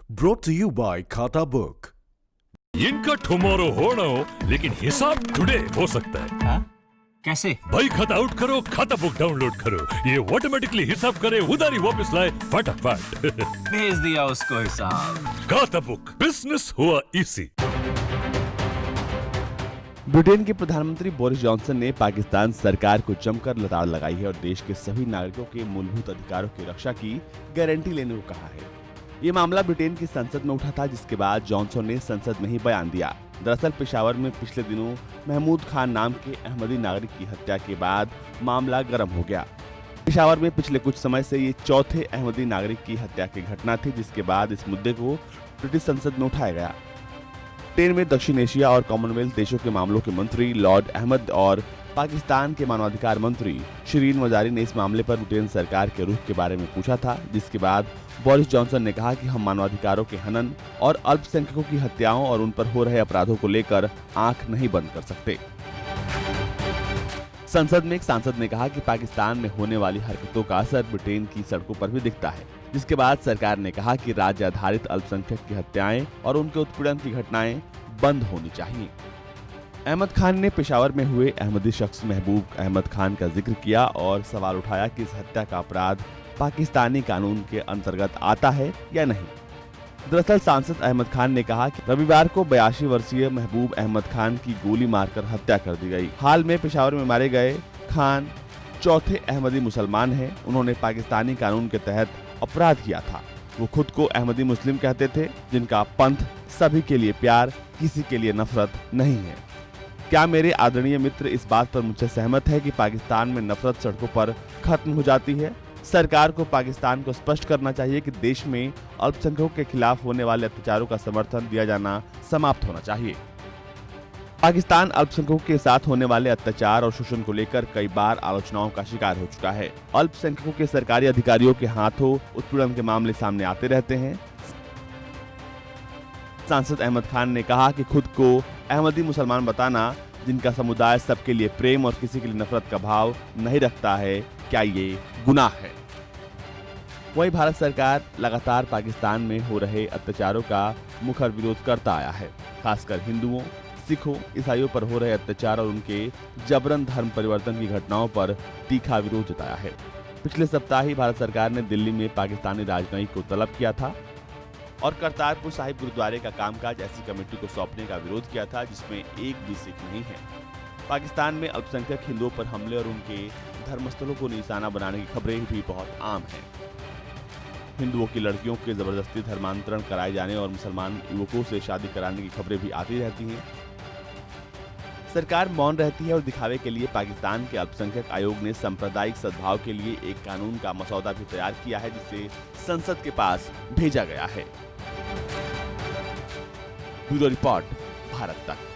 Brought to you by खाता book. इनका tomorrow होना हो लेकिन हिसाब टुडे हो सकता है। हाँ? कैसे? भाई खाता आउट करो, खाता बुक डाउनलोड करो, ये ऑटोमेटिकली हिसाब करे, उधारी वापस लाए फटाफट। भेज दिया उसको हिसाब। खाता बुक, बिजनेस हुआ इजी। ब्रिटेन के प्रधानमंत्री बोरिस जॉनसन ने पाकिस्तान सरकार को जमकर लताड़ लगाई है और देश के सभी नागरिकों के मूलभूत अधिकारों की रक्षा की गारंटी लेने को कहा है। ये मामला ब्रिटेन की संसद में उठा था, जिसके बाद जॉनसन ने संसद में ही बयान दिया। दरअसल पेशावर में पिछले दिनों महमूद खान नाम के अहमदी नागरिक की हत्या के बाद मामला गर्म हो गया। पेशावर में पिछले कुछ समय से ये चौथे अहमदी नागरिक की हत्या की घटना थी, जिसके बाद इस मुद्दे को ब्रिटिश संसद में उठाया गया। ब्रिटेन में दक्षिण एशिया और कॉमनवेल्थ देशों के मामलों के मंत्री लॉर्ड अहमद और पाकिस्तान के मानवाधिकार मंत्री शिरीन मजारी ने इस मामले पर ब्रिटेन सरकार के रुख के बारे में पूछा था, जिसके बाद बोरिस जॉनसन ने कहा कि हम मानवाधिकारों के हनन और अल्पसंख्यकों की हत्याओं और उन पर हो रहे अपराधों को लेकर आंख नहीं बंद कर सकते। संसद में एक सांसद ने कहा कि पाकिस्तान में होने वाली हरकतों का असर ब्रिटेन की सड़कों पर भी दिखता है, जिसके बाद सरकार ने कहा कि राज्य आधारित अल्पसंख्यक की हत्याएं और उनके उत्पीड़न की घटनाएं बंद होनी चाहिए। अहमद खान ने पेशावर में हुए अहमदी शख्स महबूब अहमद खान का जिक्र किया और सवाल उठाया कि इस हत्या का अपराध पाकिस्तानी कानून के अंतर्गत आता है या नहीं। दरअसल सांसद अहमद खान ने कहा कि रविवार को 82 वर्षीय महबूब अहमद खान की गोली मारकर हत्या कर दी गई। हाल में पेशावर में मारे गए खान चौथे अहमदी मुसलमान हैं। उन्होंने पाकिस्तानी कानून के तहत अपराध किया था। वो खुद को अहमदी मुस्लिम कहते थे, जिनका पंथ सभी के लिए प्यार, किसी के लिए नफरत नहीं है। क्या मेरे आदरणीय मित्र इस बात पर मुझसे सहमत है कि पाकिस्तान में नफरत सड़कों पर खत्म हो जाती है? सरकार को पाकिस्तान को स्पष्ट करना चाहिए कि देश में अल्पसंख्यकों के खिलाफ होने वाले अत्याचारों का समर्थन दिया जाना समाप्त होना चाहिए। पाकिस्तान अल्पसंख्यकों के साथ होने वाले अत्याचार और शोषण को लेकर कई बार आलोचनाओं का शिकार हो चुका है। अल्पसंख्यकों के सरकारी अधिकारियों के हाथों उत्पीड़न के मामले सामने आते रहते हैं। सांसद अहमद खान ने कहा कि खुद को अहमदी मुसलमान बताना, जिनका समुदाय सबके लिए प्रेम और किसी के लिए नफरत का भाव नहीं रखता है, क्या ये गुनाह है? वहीं भारत सरकार लगातार पाकिस्तान में हो रहे अत्याचारों का मुखर विरोध करता आया है। खासकर हिंदुओं, सिखों, ईसाइयों पर हो रहे अत्याचार और उनके जबरन धर्म परिवर्तन की घटनाओं पर तीखा विरोध जताया है। पिछले सप्ताह ही भारत सरकार ने दिल्ली में पाकिस्तानी राजनयिक को तलब किया था और करतारपुर साहिब गुरुद्वारे का कामकाज ऐसी कमेटी को सौंपने का विरोध किया था जिसमें एक भी सिख नहीं है। पाकिस्तान में अल्पसंख्यक हिंदुओं पर हमले और उनके धर्मस्थलों को निशाना बनाने की खबरें भी बहुत आम हैं। हिंदुओं की लड़कियों के जबरदस्ती धर्मांतरण कराए जाने और मुसलमान युवकों से शादी कराने की खबरें भी आती रहती हैं। सरकार मौन रहती है और दिखावे के लिए पाकिस्तान के अल्पसंख्यक आयोग ने सांप्रदायिक सद्भाव के लिए एक कानून का मसौदा भी तैयार किया है, जिसे संसद के पास भेजा गया है। ब्यूरो रिपोर्ट, भारत तक।